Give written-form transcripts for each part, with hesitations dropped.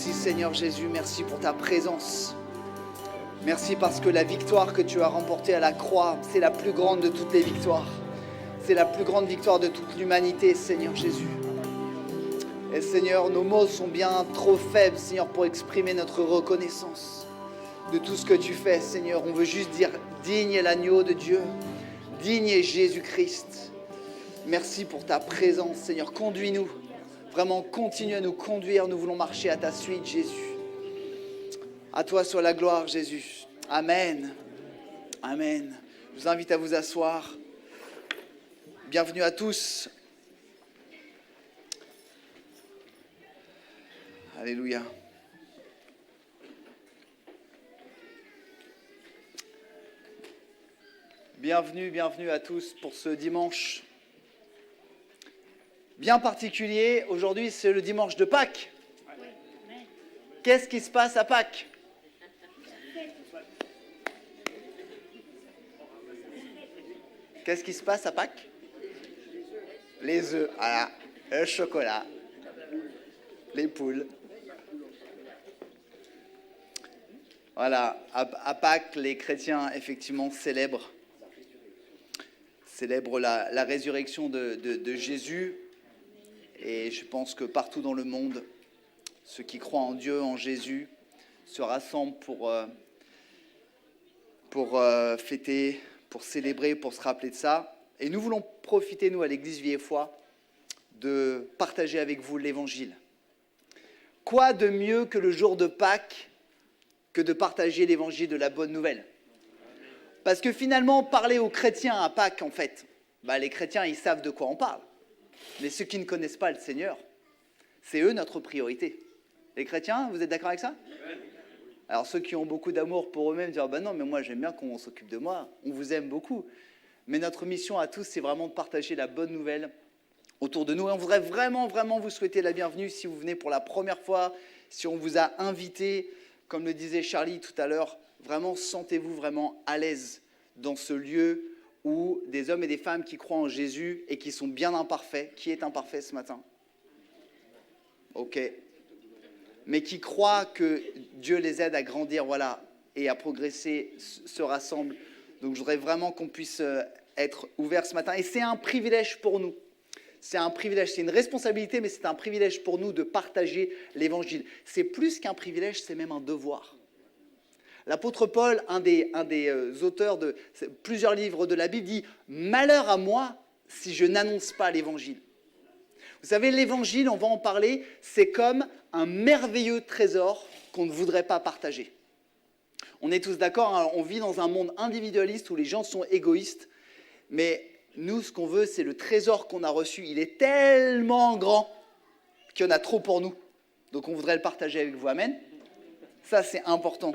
Merci Seigneur Jésus, merci pour ta présence. Merci parce que la victoire que tu as remportée à la croix, c'est la plus grande de toutes les victoires. C'est la plus grande victoire de toute l'humanité, Seigneur Jésus. Et Seigneur, nos mots sont bien trop faibles, Seigneur, pour exprimer notre reconnaissance de tout ce que tu fais, Seigneur. On veut juste dire, digne est l'agneau de Dieu, digne est Jésus-Christ. Merci pour ta présence, Seigneur. Conduis-nous. Vraiment, continue à nous conduire. Nous voulons marcher à ta suite, Jésus. À toi soit la gloire, Jésus. Amen. Amen. Je vous invite à vous asseoir. Bienvenue à tous. Alléluia. Bienvenue à tous pour ce dimanche bien particulier. Aujourd'hui, c'est le dimanche de Pâques. Qu'est-ce qui se passe à Pâques ? Qu'est-ce qui se passe à Pâques ? Les œufs, voilà, le chocolat, les poules. Voilà, à Pâques, les chrétiens, effectivement, célèbrent la résurrection de Jésus. Et je pense que partout dans le monde, ceux qui croient en Dieu, en Jésus, se rassemblent pour fêter, pour célébrer, pour se rappeler de ça. Et nous voulons profiter, nous, à l'Église Vie et Foi, de partager avec vous l'Évangile. Quoi de mieux que le jour de Pâques que de partager l'Évangile de la bonne nouvelle ? Parce que finalement, parler aux chrétiens à Pâques, en fait, les chrétiens, ils savent de quoi on parle. Mais ceux qui ne connaissent pas le Seigneur, c'est eux notre priorité. Les chrétiens, vous êtes d'accord avec ça ? Alors ceux qui ont beaucoup d'amour pour eux-mêmes disent « non, mais moi j'aime bien qu'on s'occupe de moi, on vous aime beaucoup ». Mais notre mission à tous, c'est vraiment de partager la bonne nouvelle autour de nous. Et on voudrait vraiment vous souhaiter la bienvenue si vous venez pour la première fois, si on vous a invité, comme le disait Charlie tout à l'heure, vraiment sentez-vous vraiment à l'aise dans ce lieu où des hommes et des femmes qui croient en Jésus et qui sont bien imparfaits. Qui est imparfait ce matin ? Ok. Mais qui croient que Dieu les aide à grandir, voilà, et à progresser, se rassemblent. Donc je voudrais vraiment qu'on puisse être ouverts ce matin. Et c'est un privilège pour nous. C'est un privilège, c'est une responsabilité, mais c'est un privilège pour nous de partager l'Évangile. C'est plus qu'un privilège, c'est même un devoir. L'apôtre Paul, un des auteurs de plusieurs livres de la Bible, dit « Malheur à moi si je n'annonce pas l'Évangile ». Vous savez, l'Évangile, on va en parler, c'est comme un merveilleux trésor qu'on ne voudrait pas partager. On est tous d'accord, hein, on vit dans un monde individualiste où les gens sont égoïstes, mais nous, ce qu'on veut, c'est le trésor qu'on a reçu. Il est tellement grand qu'il y en a trop pour nous. Donc on voudrait le partager avec vous. Amen ? Ça, c'est important.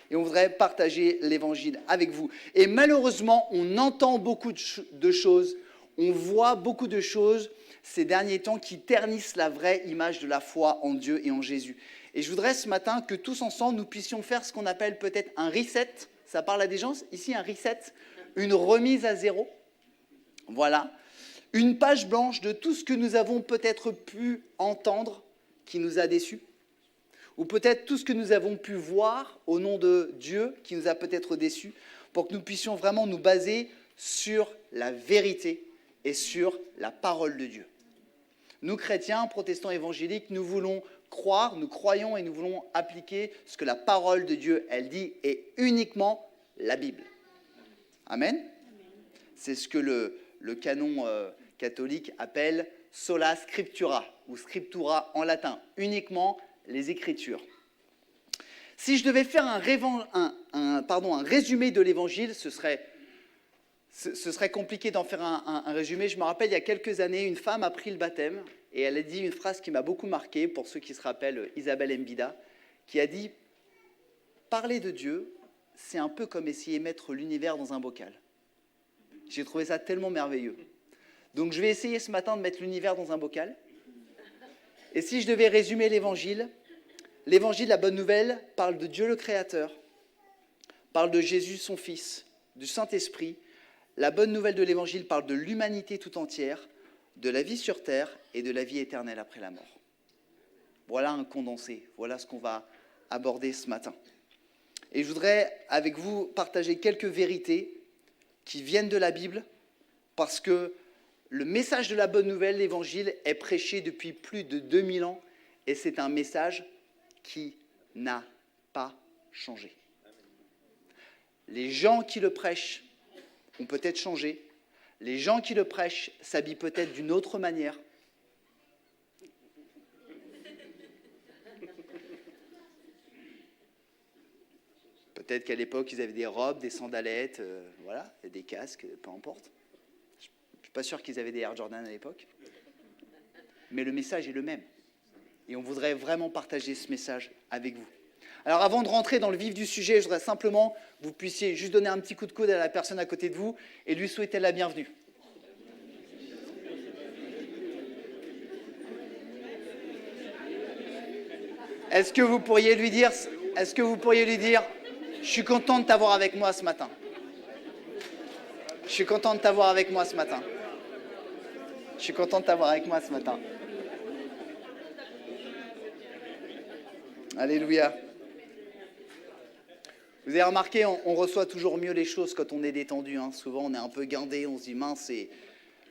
Et on voudrait partager l'Évangile avec vous. Et malheureusement, on entend beaucoup de choses, on voit beaucoup de choses ces derniers temps qui ternissent la vraie image de la foi en Dieu et en Jésus. Et je voudrais ce matin que tous ensemble, nous puissions faire ce qu'on appelle peut-être un reset. Ça parle à des gens ici, un reset, une remise à zéro. Voilà. Une page blanche de tout ce que nous avons peut-être pu entendre qui nous a déçus. Ou peut-être tout ce que nous avons pu voir au nom de Dieu qui nous a peut-être déçus, pour que nous puissions vraiment nous baser sur la vérité et sur la parole de Dieu. Nous, chrétiens, protestants évangéliques, nous voulons croire, nous croyons et nous voulons appliquer ce que la parole de Dieu, elle dit, et uniquement la Bible. Amen. C'est ce que le canon catholique appelle sola scriptura, ou scriptura en latin, uniquement les Écritures. Si je devais faire un résumé de l'Évangile, ce serait compliqué d'en faire un résumé. Je me rappelle, il y a quelques années, une femme a pris le baptême et elle a dit une phrase qui m'a beaucoup marqué, pour ceux qui se rappellent Isabelle Mbida, qui a dit « Parler de Dieu, c'est un peu comme essayer de mettre l'univers dans un bocal. » J'ai trouvé ça tellement merveilleux. Donc je vais essayer ce matin de mettre l'univers dans un bocal. Et si je devais résumer l'Évangile, la bonne nouvelle, parle de Dieu le Créateur, parle de Jésus son Fils, du Saint-Esprit. La bonne nouvelle de l'Évangile parle de l'humanité tout entière, de la vie sur terre et de la vie éternelle après la mort. Voilà un condensé, voilà ce qu'on va aborder ce matin. Et je voudrais avec vous partager quelques vérités qui viennent de la Bible, parce que le message de la bonne nouvelle, l'évangile, est prêché depuis plus de 2000 ans, et c'est un message qui n'a pas changé. Les gens qui le prêchent ont peut-être changé, les gens qui le prêchent s'habillent peut-être d'une autre manière. Peut-être qu'à l'époque, ils avaient des robes, des sandalettes, voilà, et des casques, peu importe. Je ne suis pas sûr qu'ils avaient des Air Jordan à l'époque. Mais le message est le même. Et on voudrait vraiment partager ce message avec vous. Alors avant de rentrer dans le vif du sujet, je voudrais simplement que vous puissiez juste donner un petit coup de coude à la personne à côté de vous et lui souhaiter la bienvenue. Est-ce que vous pourriez lui dire, je suis content de t'avoir avec moi ce matin. Je suis content de t'avoir avec moi ce matin. Je suis content de t'avoir avec moi ce matin. Alléluia. Vous avez remarqué, on reçoit toujours mieux les choses quand on est détendu. Hein. Souvent, on est un peu guindé, on se dit mince, et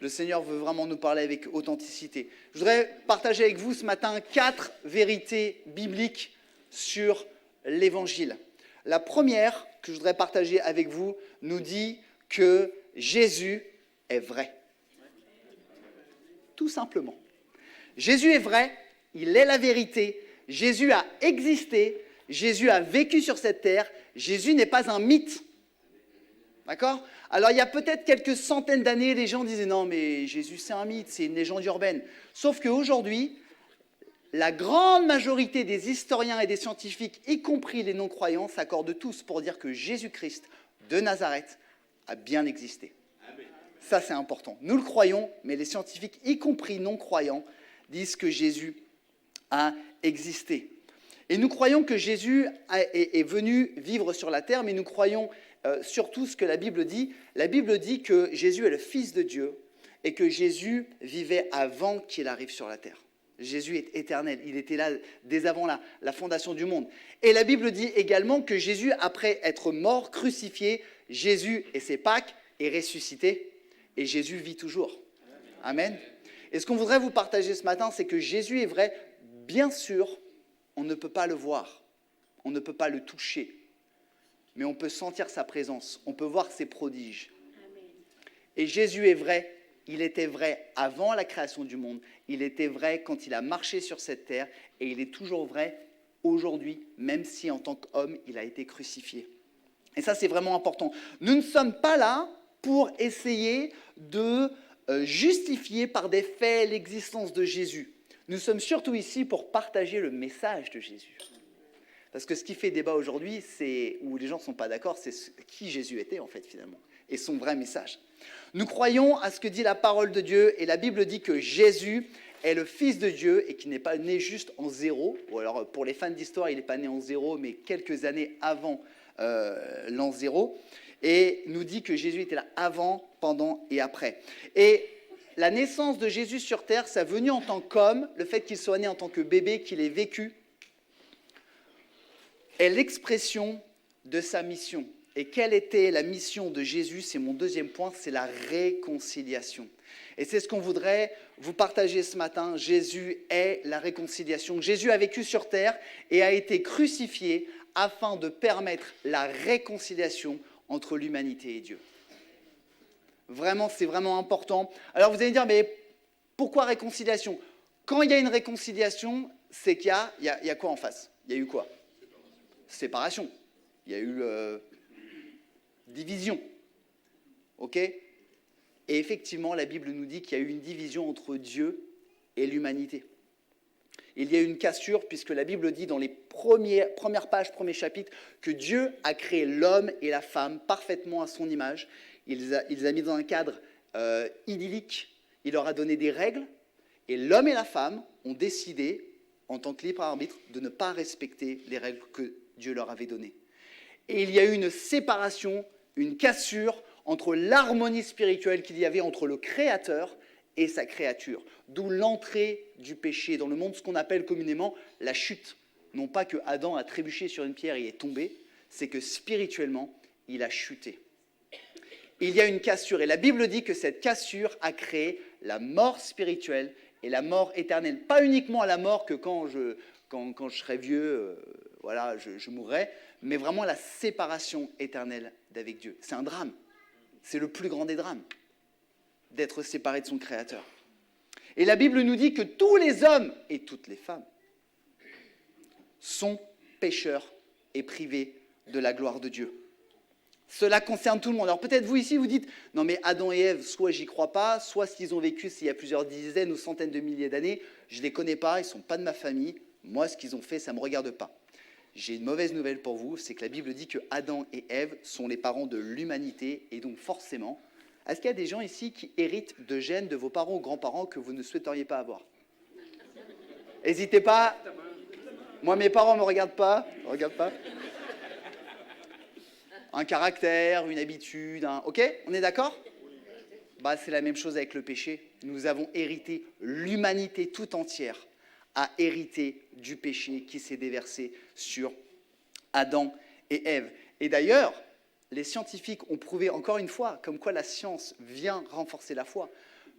le Seigneur veut vraiment nous parler avec authenticité. Je voudrais partager avec vous ce matin 4 vérités bibliques sur l'Évangile. La première que je voudrais partager avec vous nous dit que Jésus est vrai. Tout simplement. Jésus est vrai, il est la vérité, Jésus a existé, Jésus a vécu sur cette terre, Jésus n'est pas un mythe. D'accord ? Alors il y a peut-être quelques centaines d'années, les gens disaient non mais Jésus c'est un mythe, c'est une légende urbaine. Sauf qu'aujourd'hui, la grande majorité des historiens et des scientifiques, y compris les non-croyants, s'accordent tous pour dire que Jésus-Christ de Nazareth a bien existé. Amen. Ça, c'est important. Nous le croyons, mais les scientifiques, y compris non-croyants, disent que Jésus a existé. Et nous croyons que Jésus est venu vivre sur la terre, mais nous croyons surtout ce que la Bible dit. La Bible dit que Jésus est le Fils de Dieu et que Jésus vivait avant qu'il arrive sur la terre. Jésus est éternel, il était là dès avant la fondation du monde. Et la Bible dit également que Jésus, après être mort, crucifié, Jésus et ses Pâques est ressuscité et Jésus vit toujours. Amen. Et ce qu'on voudrait vous partager ce matin, c'est que Jésus est vrai, bien sûr, on ne peut pas le voir, on ne peut pas le toucher, mais on peut sentir sa présence, on peut voir ses prodiges. Et Jésus est vrai. Il était vrai avant la création du monde, il était vrai quand il a marché sur cette terre, et il est toujours vrai aujourd'hui, même si en tant qu'homme, il a été crucifié. Et ça, c'est vraiment important. Nous ne sommes pas là pour essayer de justifier par des faits l'existence de Jésus. Nous sommes surtout ici pour partager le message de Jésus. Parce que ce qui fait débat aujourd'hui, c'est où les gens ne sont pas d'accord, c'est qui Jésus était en fait finalement, et son vrai message. Nous croyons à ce que dit la parole de Dieu, et la Bible dit que Jésus est le Fils de Dieu et qu'il n'est pas né juste en zéro. Ou alors pour les fans d'histoire, il n'est pas né en zéro, mais quelques années avant l'an zéro. Et nous dit que Jésus était là avant, pendant et après. Et la naissance de Jésus sur terre, sa venue en tant qu'homme, le fait qu'il soit né en tant que bébé, qu'il ait vécu, est l'expression de sa mission. Et quelle était la mission de Jésus ? C'est mon deuxième point, c'est la réconciliation. Et c'est ce qu'on voudrait vous partager ce matin. Jésus est la réconciliation. Jésus a vécu sur terre et a été crucifié afin de permettre la réconciliation entre l'humanité et Dieu. Vraiment, c'est vraiment important. Alors vous allez me dire, mais pourquoi réconciliation ? Quand il y a une réconciliation, c'est qu'il y a quoi en face ? Il y a eu quoi ? Séparation. Il y a eu division. Ok ? Et effectivement, la Bible nous dit qu'il y a eu une division entre Dieu et l'humanité. Il y a eu une cassure, puisque la Bible dit dans les premières pages, premiers chapitres, que Dieu a créé l'homme et la femme parfaitement à son image. Il les a mis dans un cadre idyllique. Il leur a donné des règles. Et l'homme et la femme ont décidé, en tant que libre arbitre, de ne pas respecter les règles que Dieu leur avait données. Et il y a eu une séparation, une cassure entre l'harmonie spirituelle qu'il y avait entre le Créateur et sa créature. D'où l'entrée du péché dans le monde, ce qu'on appelle communément la chute. Non pas que Adam a trébuché sur une pierre et est tombé, c'est que spirituellement, il a chuté. Il y a une cassure, et la Bible dit que cette cassure a créé la mort spirituelle et la mort éternelle. Pas uniquement la mort que quand je serai vieux, je mourrai, mais vraiment la séparation éternelle d'avec Dieu. C'est un drame. C'est le plus grand des drames, d'être séparé de son Créateur. Et la Bible nous dit que tous les hommes et toutes les femmes sont pécheurs et privés de la gloire de Dieu. Cela concerne tout le monde. Alors peut-être vous ici, vous dites, non mais Adam et Ève, soit j'y crois pas, soit s'ils ont vécu il y a plusieurs dizaines ou centaines de milliers d'années, je ne les connais pas, ils ne sont pas de ma famille, moi ce qu'ils ont fait, ça ne me regarde pas. J'ai une mauvaise nouvelle pour vous, c'est que la Bible dit que Adam et Ève sont les parents de l'humanité, et donc forcément, est-ce qu'il y a des gens ici qui héritent de gènes de vos parents ou grands-parents que vous ne souhaiteriez pas avoir? N'hésitez pas, moi mes parents ne me regardent pas, un caractère, une habitude, ok? On est d'accord? C'est la même chose avec le péché. Nous avons hérité, l'humanité tout entière a hérité du péché qui s'est déversé sur Adam et Ève. Et d'ailleurs, les scientifiques ont prouvé encore une fois, comme quoi la science vient renforcer la foi,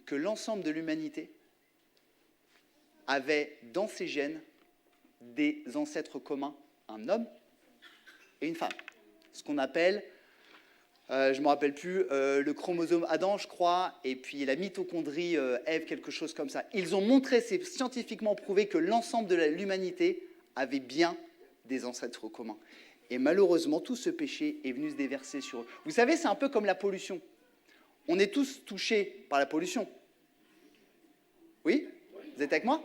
que l'ensemble de l'humanité avait dans ses gènes des ancêtres communs, un homme et une femme. Ce qu'on appelle, je ne me rappelle plus, le chromosome Adam, je crois, et puis la mitochondrie Ève, quelque chose comme ça. Ils ont montré, c'est scientifiquement prouvé, que l'ensemble de l'humanité avait bien des ancêtres communs. Et malheureusement, tout ce péché est venu se déverser sur eux. Vous savez, c'est un peu comme la pollution. On est tous touchés par la pollution. Oui? Vous êtes avec moi?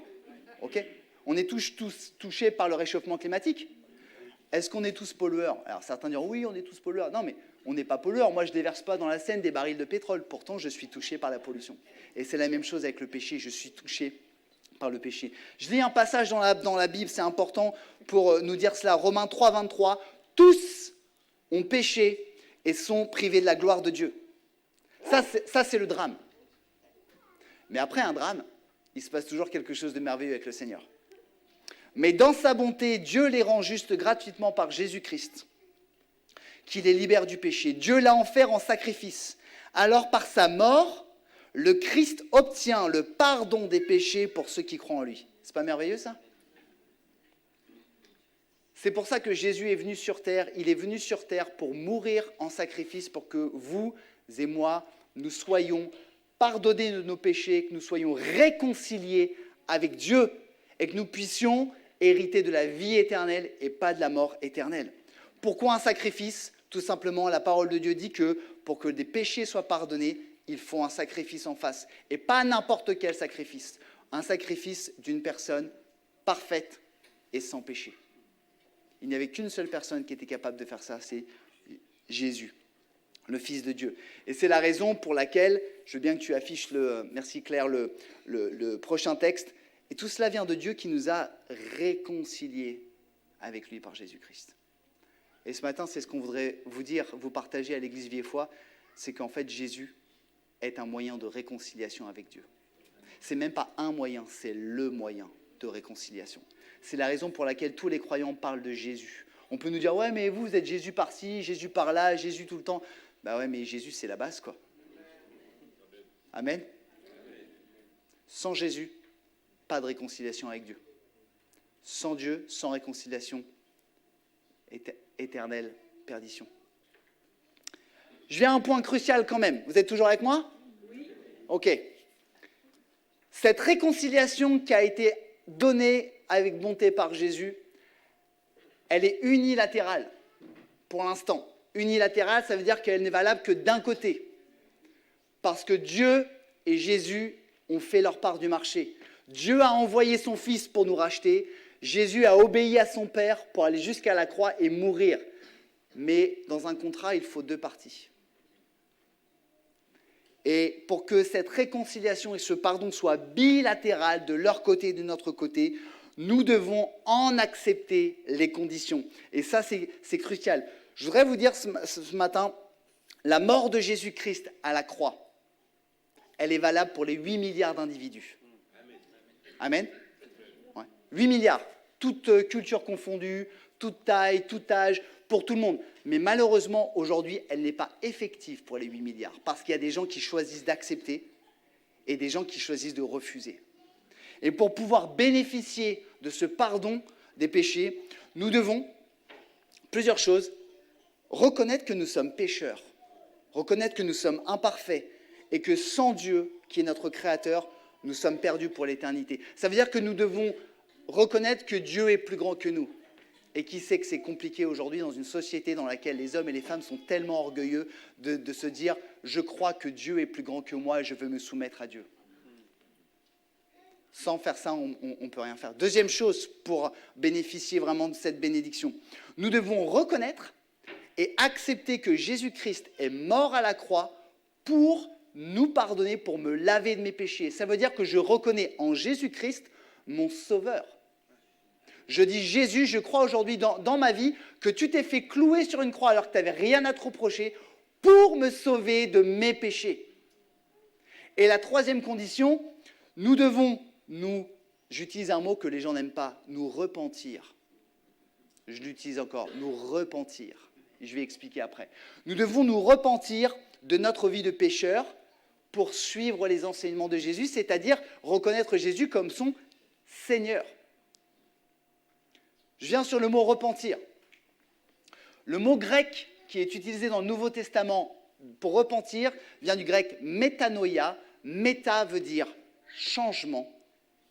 Ok. On est tous touchés par le réchauffement climatique. Est-ce qu'on est tous pollueurs? Alors certains diront oui, on est tous pollueurs. Non, mais on n'est pas pollueurs. Moi, je ne déverse pas dans la Seine des barils de pétrole. Pourtant, je suis touché par la pollution. Et c'est la même chose avec le péché. Je suis touché par le péché. Je lis un passage dans la Bible, c'est important pour nous dire cela. Romains 3, 23. Tous ont péché et sont privés de la gloire de Dieu. Ça, c'est le drame. Mais après un drame, il se passe toujours quelque chose de merveilleux avec le Seigneur. Mais dans sa bonté, Dieu les rend justes gratuitement par Jésus-Christ, qui les libère du péché. Dieu l'a offert en sacrifice. Alors par sa mort, le Christ obtient le pardon des péchés pour ceux qui croient en lui. C'est pas merveilleux ça? C'est pour ça que Jésus est venu sur terre. Il est venu sur terre pour mourir en sacrifice, pour que vous et moi, nous soyons pardonnés de nos péchés, que nous soyons réconciliés avec Dieu et que nous puissions hériter de la vie éternelle et pas de la mort éternelle. Pourquoi un sacrifice? Tout simplement, la parole de Dieu dit que pour que des péchés soient pardonnés, il faut un sacrifice en face. Et pas n'importe quel sacrifice. Un sacrifice d'une personne parfaite et sans péché. Il n'y avait qu'une seule personne qui était capable de faire ça, c'est Jésus, le Fils de Dieu. Et c'est la raison pour laquelle, je veux bien que tu affiches, merci Claire, le prochain texte. Et tout cela vient de Dieu qui nous a réconciliés avec lui par Jésus-Christ. Et ce matin, c'est ce qu'on voudrait vous dire, vous partager à l'Église Vie et Foi, c'est qu'en fait, Jésus est un moyen de réconciliation avec Dieu. C'est même pas un moyen, c'est le moyen de réconciliation. C'est la raison pour laquelle tous les croyants parlent de Jésus. On peut nous dire, ouais, mais vous êtes Jésus par-ci, Jésus par-là, Jésus tout le temps. Ben ouais, mais Jésus, c'est la base, quoi. Amen. Sans Jésus, pas de réconciliation avec Dieu. Sans Dieu, sans réconciliation, éternelle perdition. Je viens à un point crucial quand même. Vous êtes toujours avec moi? Oui. Ok. Cette réconciliation qui a été donnée avec bonté par Jésus, elle est unilatérale pour l'instant. Unilatérale, ça veut dire qu'elle n'est valable que d'un côté. Parce que Dieu et Jésus ont fait leur part du marché. Dieu a envoyé son Fils pour nous racheter. Jésus a obéi à son Père pour aller jusqu'à la croix et mourir. Mais dans un contrat, il faut deux parties. Et pour que cette réconciliation et ce pardon soient bilatérales de leur côté et de notre côté, nous devons en accepter les conditions. Et ça, c'est crucial. Je voudrais vous dire ce matin, la mort de Jésus-Christ à la croix elle est valable pour les 8 milliards d'individus. Amen. Ouais. 8 milliards, toute culture confondue, toute taille, tout âge, pour tout le monde. Mais malheureusement, aujourd'hui, elle n'est pas effective pour les 8 milliards, parce qu'il y a des gens qui choisissent d'accepter et des gens qui choisissent de refuser. Et pour pouvoir bénéficier de ce pardon des péchés, nous devons, plusieurs choses, reconnaître que nous sommes pécheurs, reconnaître que nous sommes imparfaits et que sans Dieu, qui est notre Créateur, nous sommes perdus pour l'éternité. Ça veut dire que nous devons reconnaître que Dieu est plus grand que nous. Et qui sait que c'est compliqué aujourd'hui dans une société dans laquelle les hommes et les femmes sont tellement orgueilleux de se dire « je crois que Dieu est plus grand que moi et je veux me soumettre à Dieu ». Sans faire ça, on ne peut rien faire. Deuxième chose pour bénéficier vraiment de cette bénédiction, nous devons reconnaître et accepter que Jésus-Christ est mort à la croix pour nous pardonner, pour me laver de mes péchés. Ça veut dire que je reconnais en Jésus-Christ mon sauveur. Je dis, Jésus, je crois aujourd'hui dans ma vie que tu t'es fait clouer sur une croix alors que tu n'avais rien à te reprocher pour me sauver de mes péchés. Et la troisième condition, nous devons, j'utilise un mot que les gens n'aiment pas, nous repentir. Je l'utilise encore, nous repentir. Je vais expliquer après. Nous devons nous repentir de notre vie de pécheur pour suivre les enseignements de Jésus, c'est-à-dire reconnaître Jésus comme son Seigneur. Je viens sur le mot repentir. Le mot grec qui est utilisé dans le Nouveau Testament pour repentir vient du grec métanoïa. Méta veut dire changement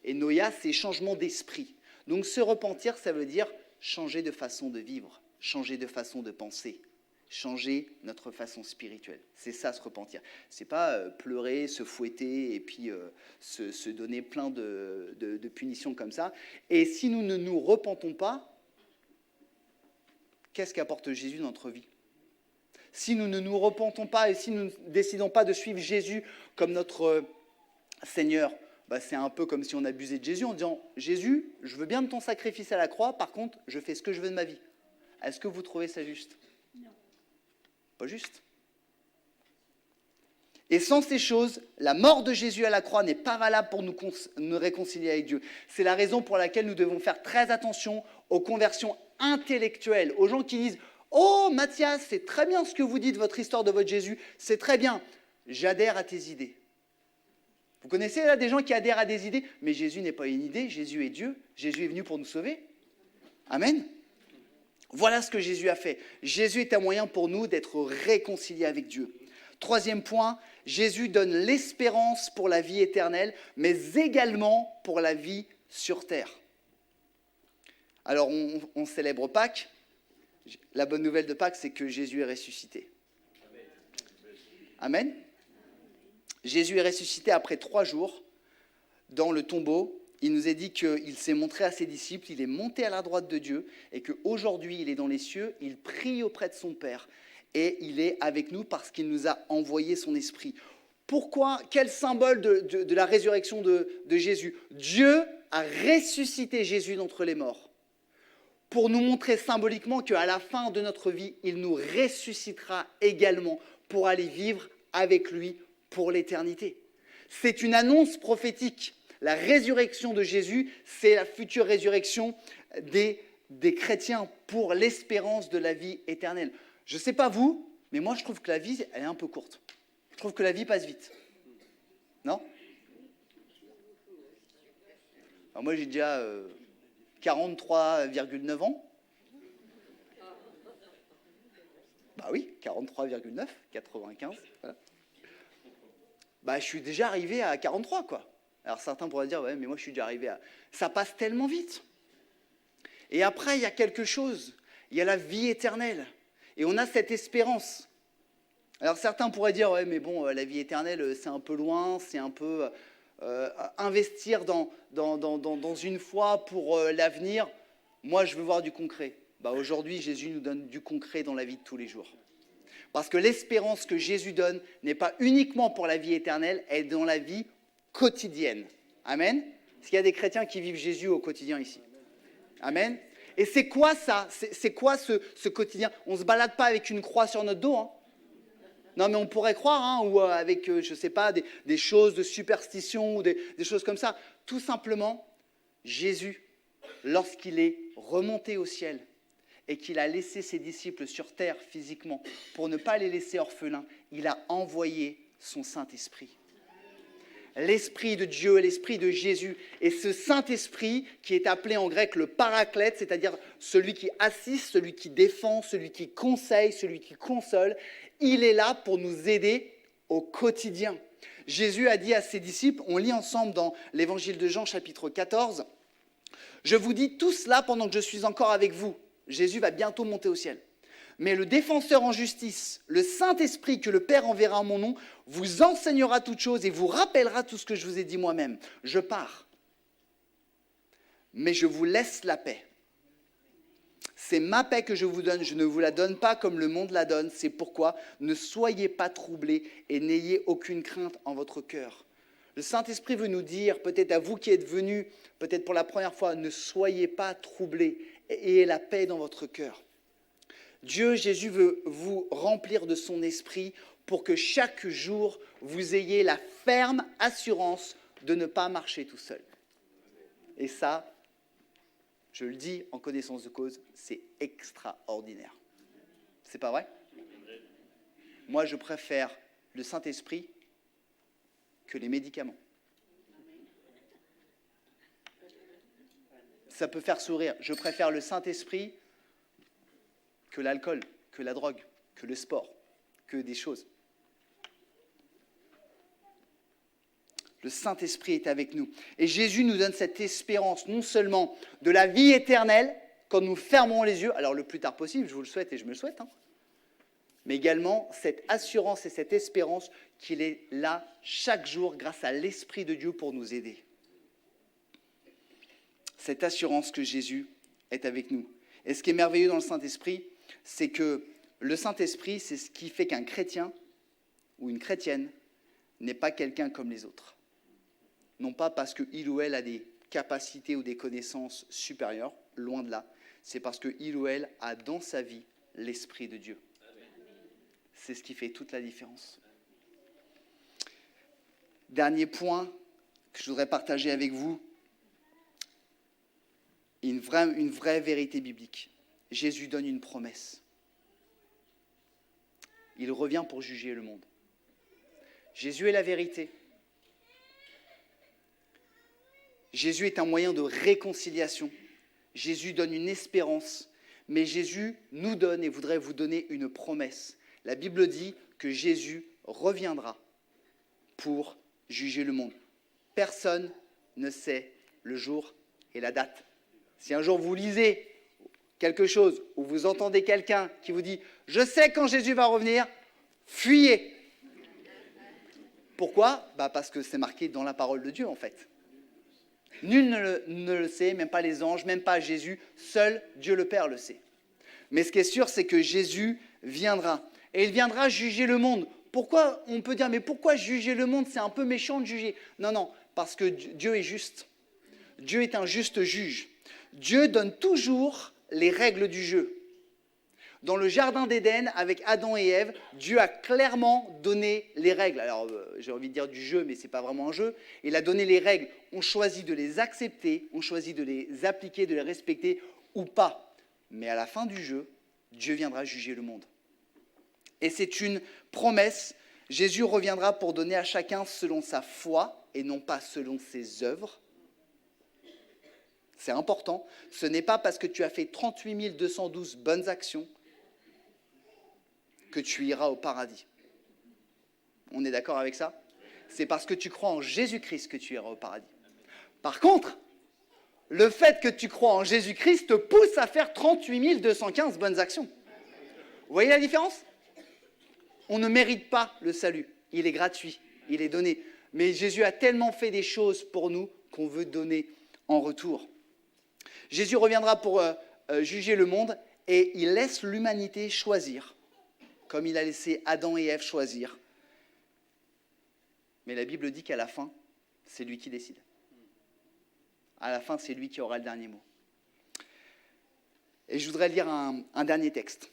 et noia, c'est changement d'esprit. Donc se repentir, ça veut dire changer de façon de vivre, changer de façon de penser, changer notre façon spirituelle. C'est ça, se repentir. C'est pas pleurer, se fouetter et puis se donner plein de punitions comme ça. Et si nous ne nous repentons pas, qu'est-ce qu'apporte Jésus dans notre vie ? Si nous ne nous repentons pas et si nous ne décidons pas de suivre Jésus comme notre Seigneur, c'est un peu comme si on abusait de Jésus en disant « Jésus, je veux bien de ton sacrifice à la croix, par contre, je fais ce que je veux de ma vie. » Est-ce que vous trouvez ça juste ? Non. Pas juste. Et sans ces choses, la mort de Jésus à la croix n'est pas valable pour nous réconcilier avec Dieu. C'est la raison pour laquelle nous devons faire très attention aux conversions intellectuelles, aux gens qui disent « Oh, Mathias, c'est très bien ce que vous dites, votre histoire de votre Jésus, c'est très bien, j'adhère à tes idées. » Vous connaissez là des gens qui adhèrent à des idées, mais Jésus n'est pas une idée, Jésus est Dieu, Jésus est venu pour nous sauver. Amen. Voilà ce que Jésus a fait. Jésus est un moyen pour nous d'être réconciliés avec Dieu. Troisième point, Jésus donne l'espérance pour la vie éternelle, mais également pour la vie sur terre. Alors, on célèbre Pâques. La bonne nouvelle de Pâques, c'est que Jésus est ressuscité. Amen. Jésus est ressuscité après 3 jours dans le tombeau. Il nous est dit qu'il s'est montré à ses disciples, il est monté à la droite de Dieu et qu'aujourd'hui, il est dans les cieux, il prie auprès de son Père et il est avec nous parce qu'il nous a envoyé son esprit. Pourquoi ? Quel symbole de la résurrection de Jésus ? Dieu a ressuscité Jésus d'entre les morts pour nous montrer symboliquement qu'à la fin de notre vie, il nous ressuscitera également pour aller vivre avec lui pour l'éternité. C'est une annonce prophétique. La résurrection de Jésus, c'est la future résurrection des chrétiens pour l'espérance de la vie éternelle. Je ne sais pas vous, mais moi je trouve que la vie, elle est un peu courte. Je trouve que la vie passe vite. Non ? Alors moi j'ai déjà 43,9 ans. Bah oui, 43,9, 95. Voilà. Je suis déjà arrivé à 43, quoi. Alors certains pourraient dire, ouais, mais moi je suis déjà arrivé à... Ça passe tellement vite. Et après, il y a quelque chose. Il y a la vie éternelle. Et on a cette espérance. Alors certains pourraient dire, ouais, mais bon, la vie éternelle, c'est un peu loin, c'est un peu investir dans une foi pour l'avenir. Moi, je veux voir du concret. Aujourd'hui, Jésus nous donne du concret dans la vie de tous les jours. Parce que l'espérance que Jésus donne n'est pas uniquement pour la vie éternelle, elle est dans la vie quotidienne. Amen. Est-ce qu'il y a des chrétiens qui vivent Jésus au quotidien ici ? Amen. Et c'est quoi ça ? C'est quoi ce quotidien ? On ne se balade pas avec une croix sur notre dos. Hein. Non, mais on pourrait croire, hein, ou avec, je ne sais pas, des choses de superstition ou des choses comme ça. Tout simplement, Jésus, lorsqu'il est remonté au ciel et qu'il a laissé ses disciples sur terre physiquement pour ne pas les laisser orphelins, il a envoyé son Saint-Esprit. L'Esprit de Dieu, l'Esprit de Jésus. Et ce Saint-Esprit, qui est appelé en grec le paraclète, c'est-à-dire celui qui assiste, celui qui défend, celui qui conseille, celui qui console, il est là pour nous aider au quotidien. Jésus a dit à ses disciples, on lit ensemble dans l'évangile de Jean chapitre 14, « Je vous dis tout cela pendant que je suis encore avec vous. » Jésus va bientôt monter au ciel. Mais le défenseur en justice, le Saint-Esprit que le Père enverra en mon nom, vous enseignera toutes choses et vous rappellera tout ce que je vous ai dit moi-même. Je pars, mais je vous laisse la paix. C'est ma paix que je vous donne, je ne vous la donne pas comme le monde la donne. C'est pourquoi ne soyez pas troublés et n'ayez aucune crainte en votre cœur. Le Saint-Esprit veut nous dire, peut-être à vous qui êtes venus, peut-être pour la première fois, ne soyez pas troublés et ayez la paix dans votre cœur. Dieu, Jésus veut vous remplir de son esprit pour que chaque jour, vous ayez la ferme assurance de ne pas marcher tout seul. Et ça, je le dis en connaissance de cause, c'est extraordinaire. C'est pas vrai ? Moi, je préfère le Saint-Esprit que les médicaments. Ça peut faire sourire. Je préfère le Saint-Esprit que l'alcool, que la drogue, que le sport, que des choses. Le Saint-Esprit est avec nous. Et Jésus nous donne cette espérance, non seulement de la vie éternelle, quand nous fermons les yeux, alors le plus tard possible, je vous le souhaite et je me le souhaite, mais également cette assurance et cette espérance qu'il est là chaque jour grâce à l'Esprit de Dieu pour nous aider. Cette assurance que Jésus est avec nous. Et ce qui est merveilleux dans le Saint-Esprit, c'est que le Saint-Esprit, c'est ce qui fait qu'un chrétien ou une chrétienne n'est pas quelqu'un comme les autres. Non pas parce qu'il ou elle a des capacités ou des connaissances supérieures, loin de là. C'est parce qu'il ou elle a dans sa vie l'Esprit de Dieu. C'est ce qui fait toute la différence. Dernier point que je voudrais partager avec vous, une vraie vérité biblique. Jésus donne une promesse. Il revient pour juger le monde. Jésus est la vérité. Jésus est un moyen de réconciliation. Jésus donne une espérance, mais Jésus nous donne et voudrait vous donner une promesse. La Bible dit que Jésus reviendra pour juger le monde. Personne ne sait le jour et la date. Si un jour vous lisez quelque chose ou vous entendez quelqu'un qui vous dit « Je sais quand Jésus va revenir », fuyez. Pourquoi ? Parce que c'est marqué dans la parole de Dieu en fait. Nul ne le sait, même pas les anges, même pas Jésus, seul Dieu le Père le sait. Mais ce qui est sûr, c'est que Jésus viendra. Et il viendra juger le monde. Pourquoi on peut dire, mais pourquoi juger le monde ? C'est un peu méchant de juger. Non, parce que Dieu est juste. Dieu est un juste juge. Dieu donne toujours les règles du jeu. Dans le jardin d'Éden, avec Adam et Ève, Dieu a clairement donné les règles. Alors, j'ai envie de dire du jeu, mais ce n'est pas vraiment un jeu. Il a donné les règles. On choisit de les accepter, on choisit de les appliquer, de les respecter ou pas. Mais à la fin du jeu, Dieu viendra juger le monde. Et c'est une promesse. Jésus reviendra pour donner à chacun selon sa foi et non pas selon ses œuvres. C'est important. Ce n'est pas parce que tu as fait 38 212 bonnes actions que tu iras au paradis. On est d'accord avec ça ? C'est parce que tu crois en Jésus-Christ que tu iras au paradis. Par contre, le fait que tu crois en Jésus-Christ te pousse à faire 38 215 bonnes actions. Vous voyez la différence ? On ne mérite pas le salut. Il est gratuit, il est donné. Mais Jésus a tellement fait des choses pour nous qu'on veut donner en retour. Jésus reviendra pour juger le monde et il laisse l'humanité choisir, comme il a laissé Adam et Ève choisir. Mais la Bible dit qu'à la fin, c'est lui qui décide. À la fin, c'est lui qui aura le dernier mot. Et je voudrais lire un dernier texte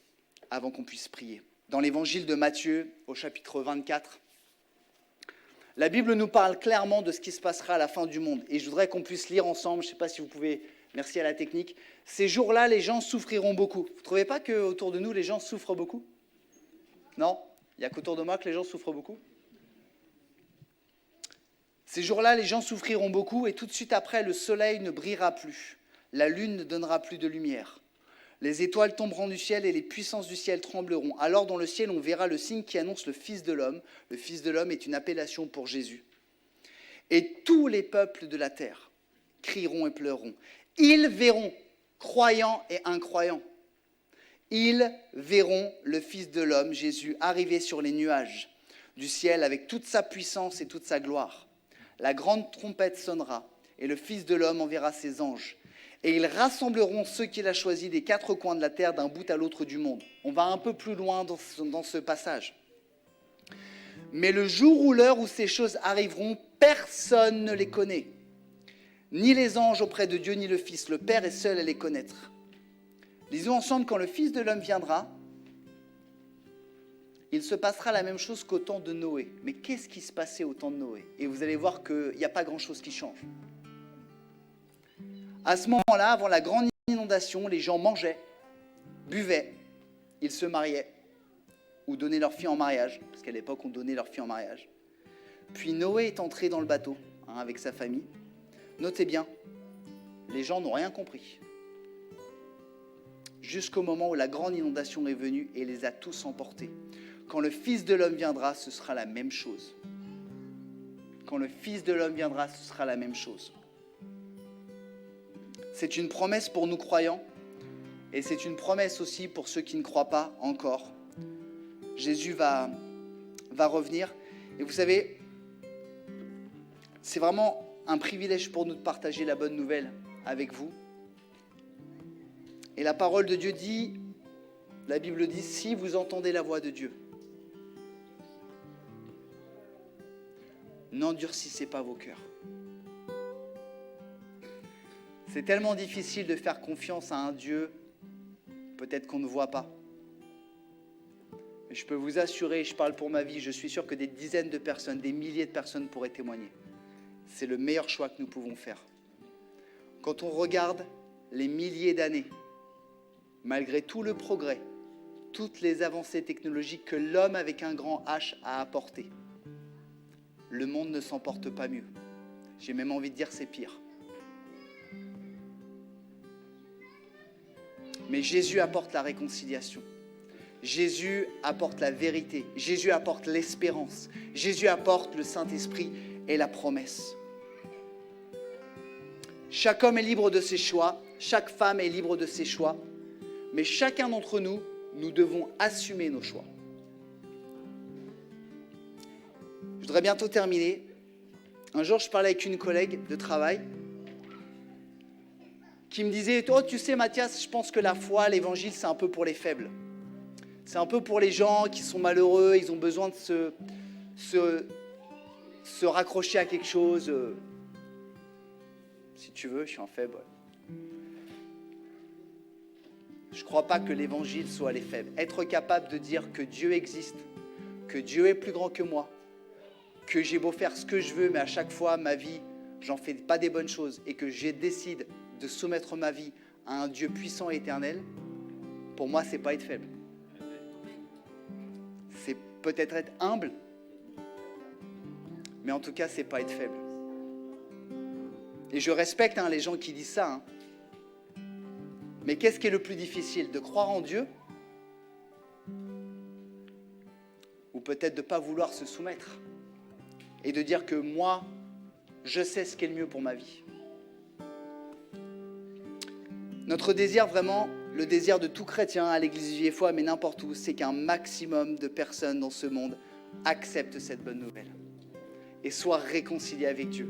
avant qu'on puisse prier. dans l'évangile de Matthieu, au chapitre 24. La Bible nous parle clairement de ce qui se passera à la fin du monde. Et je voudrais qu'on puisse lire ensemble, je ne sais pas si vous pouvez, merci à la technique. Ces jours-là, les gens souffriront beaucoup. Vous ne trouvez pas qu'autour de nous, les gens souffrent beaucoup? Non? Il n'y a qu'autour de moi que les gens souffrent beaucoup? Ces jours-là, les gens souffriront beaucoup et tout de suite après, le soleil ne brillera plus. La lune ne donnera plus de lumière. Les étoiles tomberont du ciel et les puissances du ciel trembleront. Alors dans le ciel, on verra le signe qui annonce le Fils de l'homme. Le Fils de l'homme est une appellation pour Jésus. Et tous les peuples de la terre crieront et pleureront. Ils verront, croyants et incroyants, ils verront le Fils de l'homme, Jésus, arriver sur les nuages du ciel avec toute sa puissance et toute sa gloire. La grande trompette sonnera et le Fils de l'homme enverra ses anges. Et ils rassembleront ceux qu'il a choisis des quatre coins de la terre, d'un bout à l'autre du monde. On va un peu plus loin dans ce passage. Mais le jour ou l'heure où ces choses arriveront, personne ne les connaît. Ni les anges auprès de Dieu, ni le Fils. Le Père est seul à les connaître. Lisons ensemble, quand le Fils de l'homme viendra, il se passera la même chose qu'au temps de Noé. Mais qu'est-ce qui se passait au temps de Noé? Et vous allez voir qu'il n'y a pas grand-chose qui change. À ce moment-là, avant la grande inondation, les gens mangeaient, buvaient, ils se mariaient ou donnaient leur fille en mariage, parce qu'à l'époque, on donnait leur fille en mariage. Puis Noé est entré dans le bateau avec sa famille. Notez bien, les gens n'ont rien compris. Jusqu'au moment où la grande inondation est venue et les a tous emportés. Quand le Fils de l'homme viendra, ce sera la même chose. Quand le Fils de l'homme viendra, ce sera la même chose. C'est une promesse pour nous croyants et c'est une promesse aussi pour ceux qui ne croient pas encore. Jésus va revenir. Et vous savez, c'est vraiment un privilège pour nous de partager la bonne nouvelle avec vous. Et la parole de Dieu dit, la Bible dit, si vous entendez la voix de Dieu, n'endurcissez pas vos cœurs. C'est tellement difficile de faire confiance à un Dieu, peut-être qu'on ne voit pas. Mais je peux vous assurer, je parle pour ma vie, je suis sûr que des dizaines de personnes, des milliers de personnes pourraient témoigner. C'est le meilleur choix que nous pouvons faire. Quand on regarde les milliers d'années, malgré tout le progrès, toutes les avancées technologiques que l'homme avec un grand H a apportées, le monde ne s'en porte pas mieux. J'ai même envie de dire c'est pire. Mais Jésus apporte la réconciliation. Jésus apporte la vérité. Jésus apporte l'espérance. Jésus apporte le Saint-Esprit et la promesse. Chaque homme est libre de ses choix. Chaque femme est libre de ses choix. Mais chacun d'entre nous, nous devons assumer nos choix. Je voudrais bientôt terminer. Un jour, je parlais avec une collègue de travail qui me disait « Oh, tu sais, Mathias, je pense que la foi, l'évangile, c'est un peu pour les faibles. C'est un peu pour les gens qui sont malheureux, ils ont besoin de se raccrocher à quelque chose. Si tu veux, je suis un faible. Ouais. Je ne crois pas que l'évangile soit les faibles. Être capable de dire que Dieu existe, que Dieu est plus grand que moi, que j'ai beau faire ce que je veux, mais à chaque fois, ma vie, j'en fais pas des bonnes choses et que je décide de soumettre ma vie à un Dieu puissant et éternel, pour moi, c'est pas être faible. C'est peut-être être humble, mais en tout cas, c'est pas être faible. Et je respecte les gens qui disent ça. Mais qu'est-ce qui est le plus difficile? De croire en Dieu ou peut-être de ne pas vouloir se soumettre et de dire que moi, je sais ce qui est le mieux pour ma vie. Notre désir vraiment, le désir de tout chrétien à l'église Vie-et-Foi, mais n'importe où, c'est qu'un maximum de personnes dans ce monde acceptent cette bonne nouvelle et soient réconciliées avec Dieu.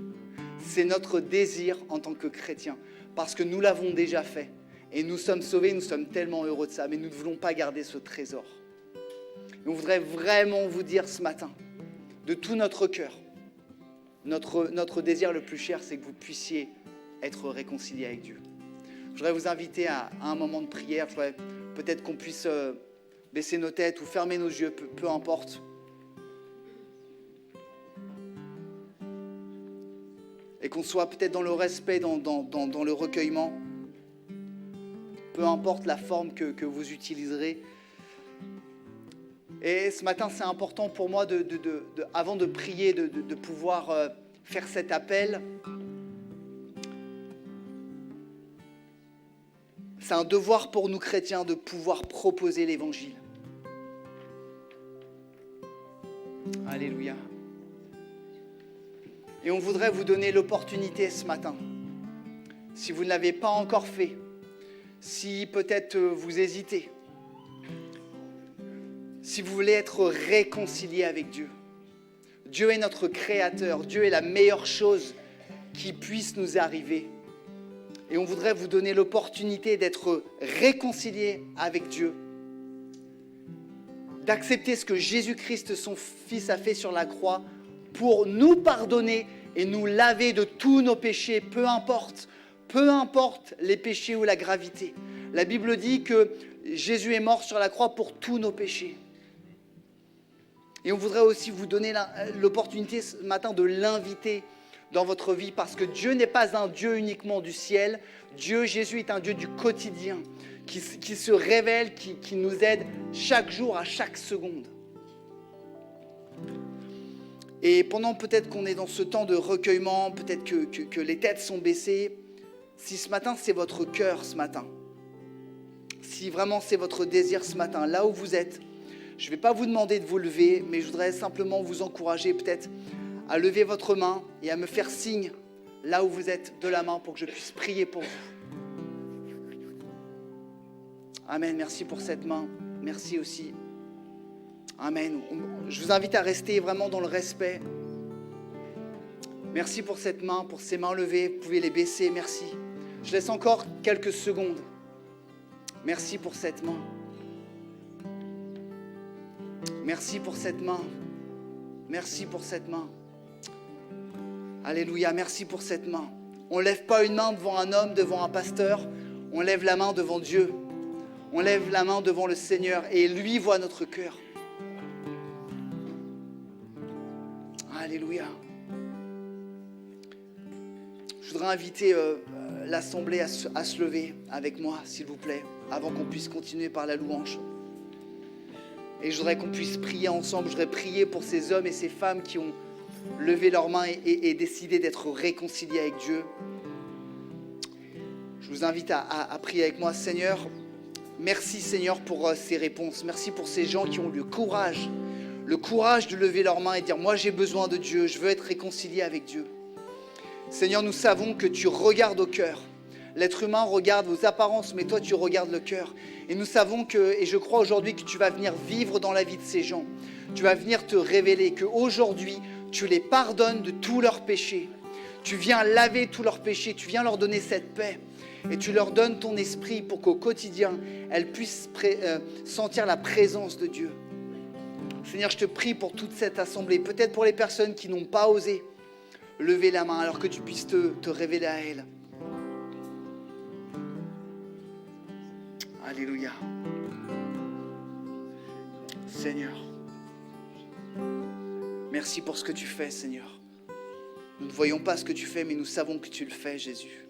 C'est notre désir en tant que chrétiens, parce que nous l'avons déjà fait et nous sommes sauvés, nous sommes tellement heureux de ça, mais nous ne voulons pas garder ce trésor. Et on voudrait vraiment vous dire ce matin, de tout notre cœur, notre désir le plus cher, c'est que vous puissiez être réconciliés avec Dieu. Je voudrais vous inviter à un moment de prière. Je voudrais peut-être qu'on puisse baisser nos têtes ou fermer nos yeux, peu importe. Et qu'on soit peut-être dans le respect, dans le recueillement. Peu importe la forme que vous utiliserez. Et ce matin, c'est important pour moi, avant de prier, de pouvoir faire cet appel. C'est un devoir pour nous chrétiens de pouvoir proposer l'évangile. Alléluia. Et on voudrait vous donner l'opportunité ce matin, si vous ne l'avez pas encore fait, si peut-être vous hésitez, si vous voulez être réconcilié avec Dieu. Dieu est notre créateur, Dieu est la meilleure chose qui puisse nous arriver. Et on voudrait vous donner l'opportunité d'être réconcilié avec Dieu, d'accepter ce que Jésus-Christ, son Fils, a fait sur la croix pour nous pardonner et nous laver de tous nos péchés, peu importe les péchés ou la gravité. La Bible dit que Jésus est mort sur la croix pour tous nos péchés. Et on voudrait aussi vous donner l'opportunité ce matin de l'inviter dans votre vie, parce que Dieu n'est pas un Dieu uniquement du ciel. Dieu, Jésus, est un Dieu du quotidien, qui se révèle, qui nous aide chaque jour, à chaque seconde. Et pendant peut-être qu'on est dans ce temps de recueillement, peut-être que les têtes sont baissées, si ce matin c'est votre cœur ce matin, si vraiment c'est votre désir ce matin, là où vous êtes, je ne vais pas vous demander de vous lever, mais je voudrais simplement vous encourager peut-être à lever votre main et à me faire signe là où vous êtes de la main pour que je puisse prier pour vous. Amen, merci pour cette main. Merci aussi. Amen. Je vous invite à rester vraiment dans le respect. Merci pour cette main, pour ces mains levées. Vous pouvez les baisser, merci. Je laisse encore quelques secondes. Merci pour cette main. Merci pour cette main. Merci pour cette main. Alléluia, merci pour cette main. On ne lève pas une main devant un homme, devant un pasteur. On lève la main devant Dieu. On lève la main devant le Seigneur et lui voit notre cœur. Alléluia. Je voudrais inviter l'assemblée à se lever avec moi, s'il vous plaît, avant qu'on puisse continuer par la louange. Et je voudrais qu'on puisse prier ensemble. Je voudrais prier pour ces hommes et ces femmes qui ont levé leurs mains et décidé d'être réconciliés avec Dieu. Je vous invite à prier avec moi. Seigneur, merci Seigneur pour ces réponses. Merci pour ces gens qui ont le courage de lever leurs mains et de dire « Moi j'ai besoin de Dieu, je veux être réconcilié avec Dieu ». Seigneur, nous savons que tu regardes au cœur. L'être humain regarde aux apparences, mais toi tu regardes le cœur. Et nous savons et je crois aujourd'hui que tu vas venir vivre dans la vie de ces gens. Tu vas venir te révéler qu'aujourd'hui, tu les pardonnes de tous leurs péchés. Tu viens laver tous leurs péchés, tu viens leur donner cette paix. Et tu leur donnes ton esprit pour qu'au quotidien, elles puissent sentir la présence de Dieu. Seigneur, je te prie pour toute cette assemblée, peut-être pour les personnes qui n'ont pas osé lever la main, alors que tu puisses te révéler à elles. Alléluia. Seigneur, merci pour ce que tu fais, Seigneur. Nous ne voyons pas ce que tu fais, mais nous savons que tu le fais, Jésus.